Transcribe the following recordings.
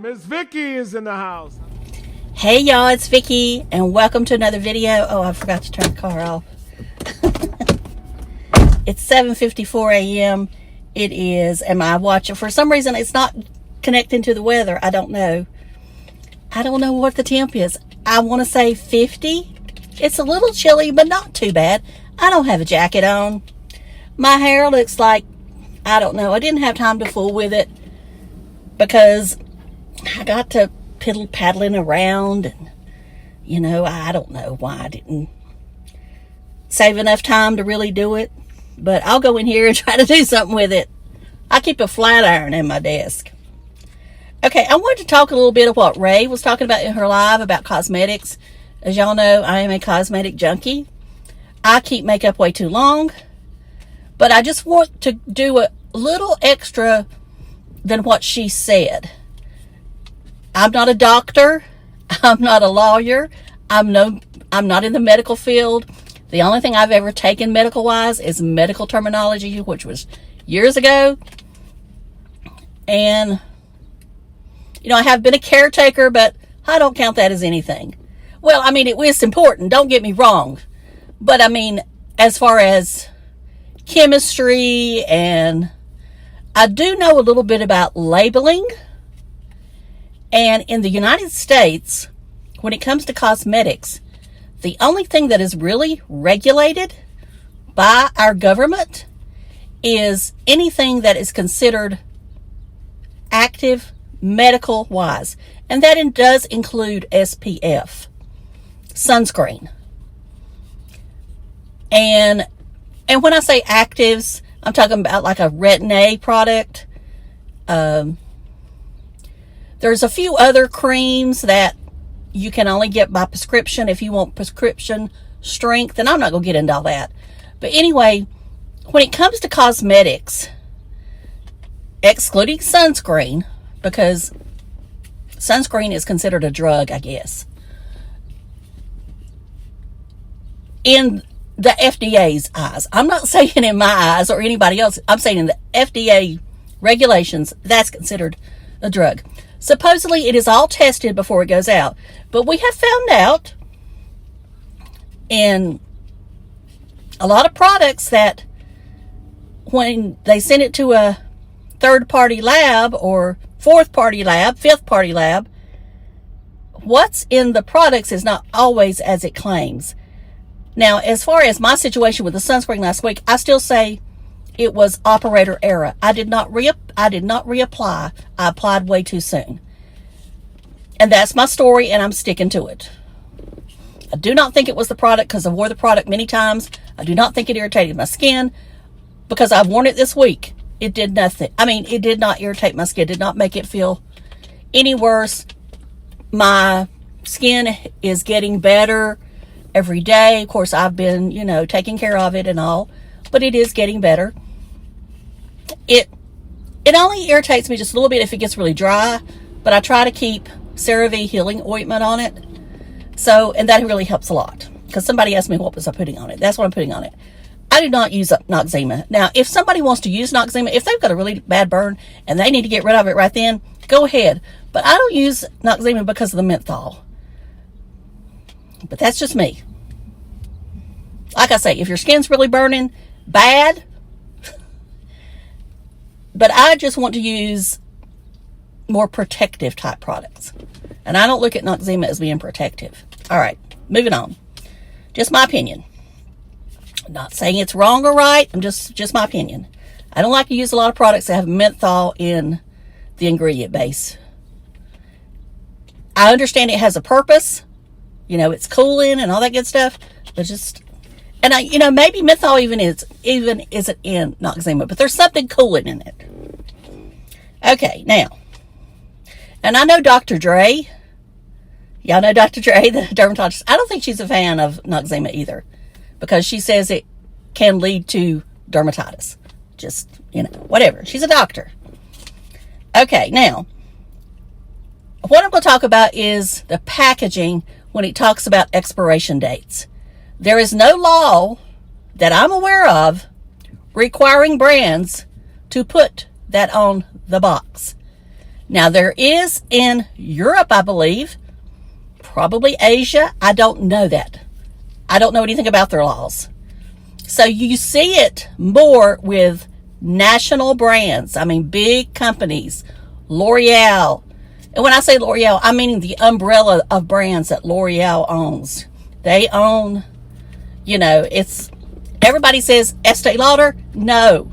Miss Vicky is in the house. Hey y'all, it's Vicky and welcome to another video. Oh, I forgot to turn the car off. It's 7:54 a.m. It is, and my watch, for some reason it's not connecting to the weather. I don't know what the temp is. I want to say 50. It's a little chilly, but not too bad. I don't have a jacket on. My hair looks like, I don't know, I didn't have time to fool with it because I got to paddling around, and I don't know why I didn't save enough time to really do it, but I'll go in here and try to do something with it. I keep a flat iron in my desk. Okay, I wanted to talk a little bit of what Ray was talking about in her live about cosmetics. As y'all know, I am a cosmetic junkie. I keep makeup way too long, but I just want to do a little extra than what she said. I'm not a doctor. I'm not a lawyer. I'm not in the medical field. The only thing I've ever taken medical-wise is medical terminology, which was years ago. And, I have been a caretaker, but I don't count that as anything. Well, I mean, it was important. Don't get me wrong. But, I mean, as far as chemistry, and I do know a little bit about labeling. And in the United States, when it comes to cosmetics, the only thing that is really regulated by our government is anything that is considered active medical-wise. And that does include SPF, sunscreen. And when I say actives, I'm talking about like a Retin-A product. There's a few other creams that you can only get by prescription if you want prescription strength, and I'm not going to get into all that. But anyway, when it comes to cosmetics, excluding sunscreen, because sunscreen is considered a drug, I guess, in the FDA's eyes, I'm not saying in my eyes or anybody else, I'm saying in the FDA regulations, that's considered a drug. Supposedly, it is all tested before it goes out. But we have found out in a lot of products that when they send it to a third-party lab or fourth-party lab, fifth-party lab, what's in the products is not always as it claims. Now, as far as my situation with the sunscreen last week, I still say it was operator error. I did not reapply. I applied way too soon. And that's my story, and I'm sticking to it. I do not think it was the product, because I wore the product many times. I do not think it irritated my skin, because I've worn it this week. It did nothing. I mean, it did not irritate my skin. It did not make it feel any worse. My skin is getting better every day. Of course, I've been, taking care of it and all, but it is getting better. It only irritates me just a little bit if it gets really dry, but I try to keep CeraVe healing ointment on it. So, and that really helps a lot, because somebody asked me what was I putting on it. That's what I'm putting on it. I do not use Noxzema. Now, if somebody wants to use Noxzema, if they've got a really bad burn and they need to get rid of it right then, go ahead. But I don't use Noxzema because of the menthol. But that's just me. Like I say, if your skin's really burning bad, but I just want to use more protective type products. And I don't look at Noxzema as being protective. All right, moving on. Just my opinion. I'm not saying it's wrong or right. I'm just my opinion. I don't like to use a lot of products that have menthol in the ingredient base. I understand it has a purpose. It's cooling and all that good stuff. But and maybe menthol even isn't in Noxzema, but there's something cooling in it. Okay, now, and I know Dr. Dre. Y'all know Dr. Dre, the dermatologist. I don't think she's a fan of Noxzema either, because she says it can lead to dermatitis. Just, whatever. She's a doctor. Okay, now, what I'm going to talk about is the packaging when it talks about expiration dates. There is no law that I'm aware of requiring brands to put that on the box. Now, there is in Europe, I believe, probably Asia. I don't know that. I don't know anything about their laws. So you see it more with national brands. I mean, big companies, L'Oreal. And when I say L'Oreal, I'm meaning the umbrella of brands that L'Oreal owns. They own, it's, everybody says Estee Lauder. No,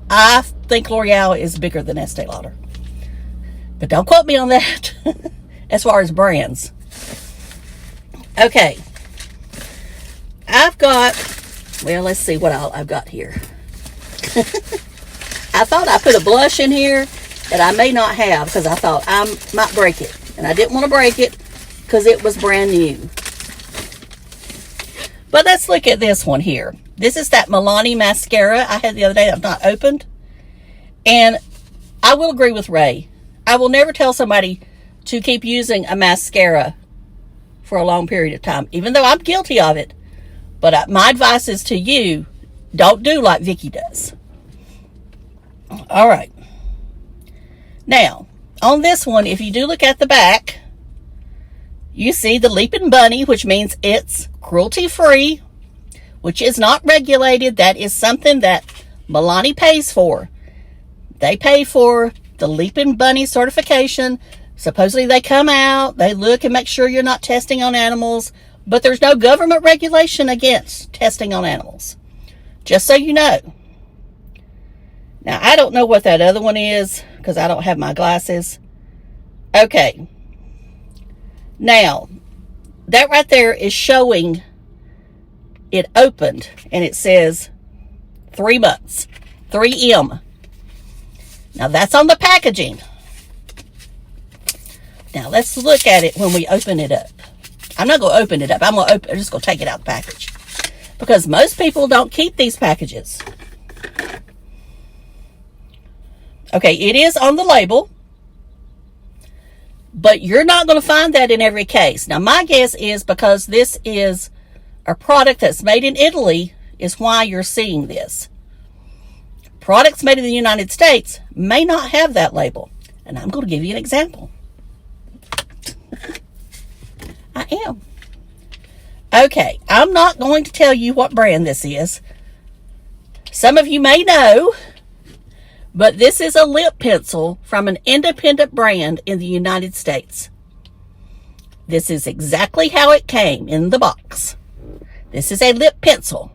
I think L'Oreal is bigger than Estee Lauder. But don't quote me on that as far as brands. Okay. I've got, well, let's see what I've got here. I thought I put a blush in here that I may not have because I thought I might break it. And I didn't want to break it because it was brand new. But let's look at this one here. This is that Milani mascara I had the other day that I've not opened. And I will agree with Ray. I will never tell somebody to keep using a mascara for a long period of time, even though I'm guilty of it. But my advice is to you, don't do like Vicky does. All right. Now, on this one, if you do look at the back, you see the Leaping Bunny, which means it's cruelty-free, which is not regulated. That is something that Milani pays for. They pay for the Leaping Bunny certification. Supposedly they come out, they look and make sure you're not testing on animals, but there's no government regulation against testing on animals. Just so you know. Now, I don't know what that other one is because I don't have my glasses. Okay. Now, that right there is showing it opened and it says 3 months, 3M. Now, that's on the packaging. Now, let's look at it when we open it up. I'm not going to open it up. I'm just going to take it out of the package. Because most people don't keep these packages. Okay, it is on the label. But you're not going to find that in every case. Now, my guess is because this is a product that's made in Italy is why you're seeing this. Products made in the United States may not have that label. And I'm going to give you an example. I am. Okay, I'm not going to tell you what brand this is. Some of you may know, but this is a lip pencil from an independent brand in the United States. This is exactly how it came in the box. This is a lip pencil.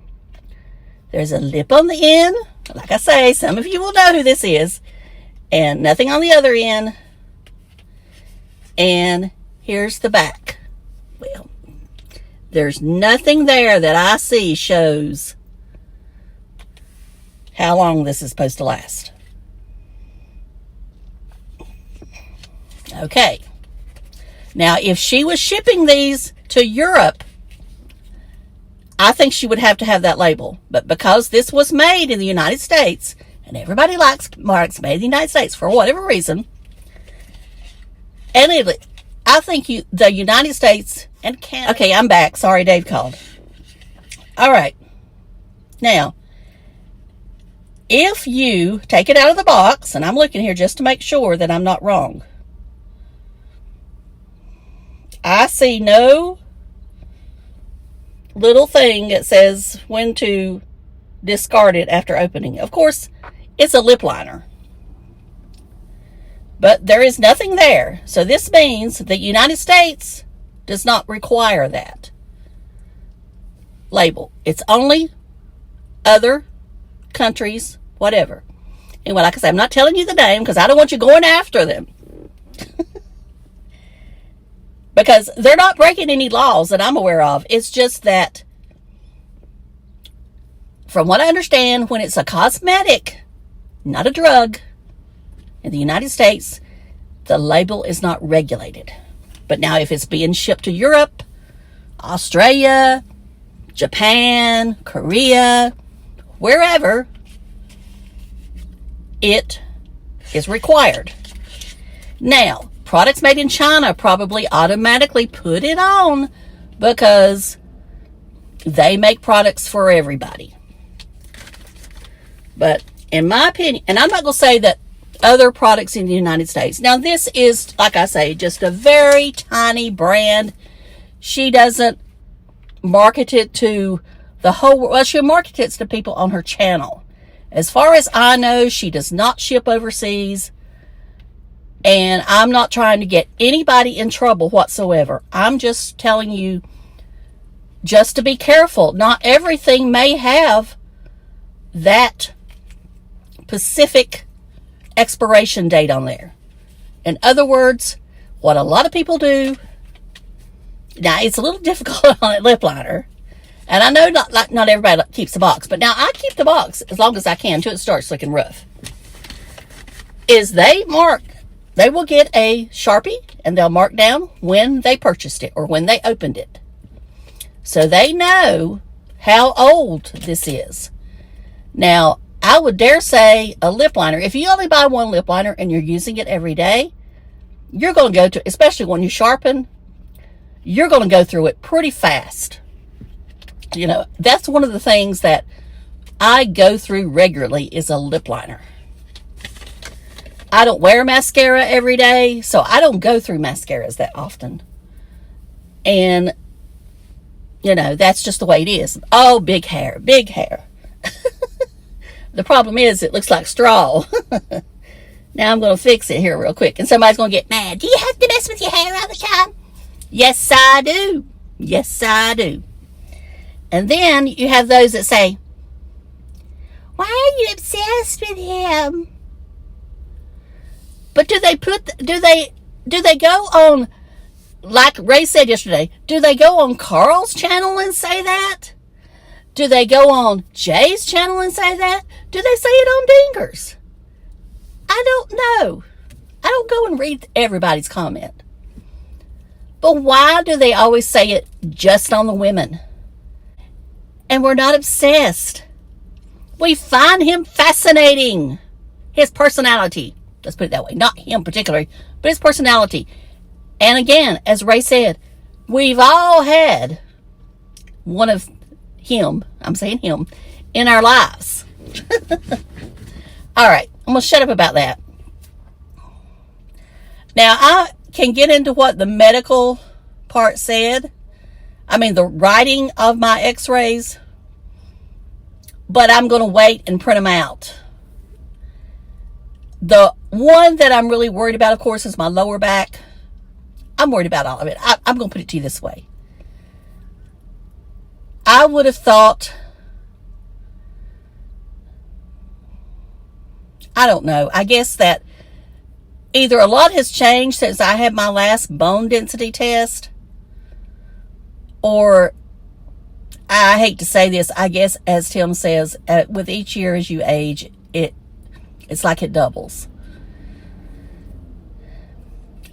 There's a lip on the end. Like I say, some of you will know who this is. And nothing on the other end. And here's the back. Well, there's nothing there that I see shows how long this is supposed to last. Okay. Now, if she was shipping these to Europe, I think she would have to have that label. But because this was made in the United States, and everybody likes marks made in the United States for whatever reason, and I think the United States and Canada. Okay, I'm back. Sorry, Dave called. All right. Now, if you take it out of the box, and I'm looking here just to make sure that I'm not wrong, I see no little thing that says when to discard it after opening. Of course, it's a lip liner. But there is nothing there. So this means the United States does not require that label. It's only other countries, whatever. Anyway, like I said, I'm not telling you the name because I don't want you going after them. Because they're not breaking any laws that I'm aware of. It's just that, from what I understand, when it's a cosmetic, not a drug, in the United States, the label is not regulated. But now if it's being shipped to Europe, Australia, Japan, Korea, wherever, it is required. Now, products made in China probably automatically put it on because they make products for everybody. But in my opinion, and I'm not going to say that other products in the United States. Now, this is, like I say, just a very tiny brand. She doesn't market it to the whole world. Well, she'll market it to people on her channel. As far as I know, she does not ship overseas. And I'm not trying to get anybody in trouble whatsoever. I'm just telling you just to be careful. Not everything may have that specific expiration date on there. In other words, what a lot of people do, now it's a little difficult on a lip liner, and I know not everybody keeps the box, but now I keep the box as long as I can until it starts looking rough, is they will get a Sharpie and they'll mark down when they purchased it or when they opened it, so they know how old this is. Now, I would dare say a lip liner, if you only buy one lip liner and you're using it every day, you're going to go to, especially when you sharpen, you're going to go through it pretty fast. You know, that's one of the things that I go through regularly is a lip liner. I don't wear mascara every day, so I don't go through mascaras that often. And, you know, that's just the way it is. Oh, big hair, big hair. The problem is it looks like straw. Now I'm going to fix it here real quick. And somebody's going to get mad. Do you have to mess with your hair all the time? Yes, I do. Yes, I do. And then you have those that say, why are you obsessed with him? But do they go on, like Ray said yesterday, do they go on Carl's channel and say that? Do they go on Jay's channel and say that? Do they say it on Dinger's? I don't know. I don't go and read everybody's comment. But why do they always say it just on the women? And we're not obsessed. We find him fascinating. His personality. Let's put it that way. Not him particularly, but his personality. And again, as Ray said, we've all had one of him, I'm saying him, in our lives. All right, I'm going to shut up about that. Now, I can get into what the medical part said. I mean, the writing of my x-rays. But I'm going to wait and print them out. The one that I'm really worried about, of course, is my lower back. I'm worried about all of it. I'm going to put it to you this way. I would have thought, I don't know, I guess that either a lot has changed since I had my last bone density test, or, I hate to say this, I guess as Tim says, with each year as you age, it's like it doubles.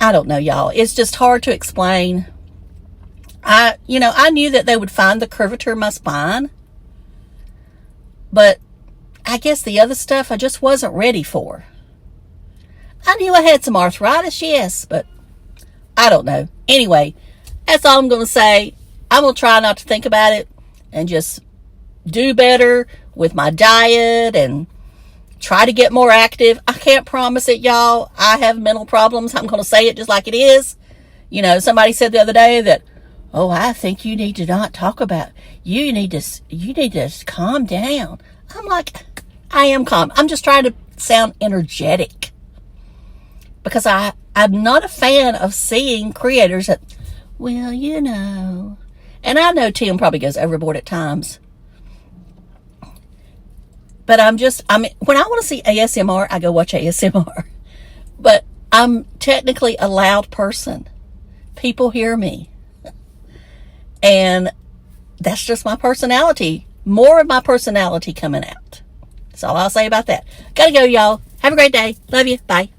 I don't know, y'all. It's just hard to explain. I knew that they would find the curvature of my spine, but I guess the other stuff I just wasn't ready for. I knew I had some arthritis, yes, but I don't know. Anyway, that's all I'm going to say. I'm going to try not to think about it and just do better with my diet and try to get more active. I can't promise it, y'all. I have mental problems. I'm going to say it just like it is. You know, somebody said the other day that, oh, I think you need to not talk about, you need to calm down. I'm like, I am calm. I'm just trying to sound energetic. Because I'm not a fan of seeing creators that, well, you know. And I know Tim probably goes overboard at times. But when I want to see ASMR, I go watch ASMR. But I'm technically a loud person. People hear me. And that's just my personality. More of my personality coming out. That's all I'll say about that. Gotta go, y'all. Have a great day. Love you. Bye.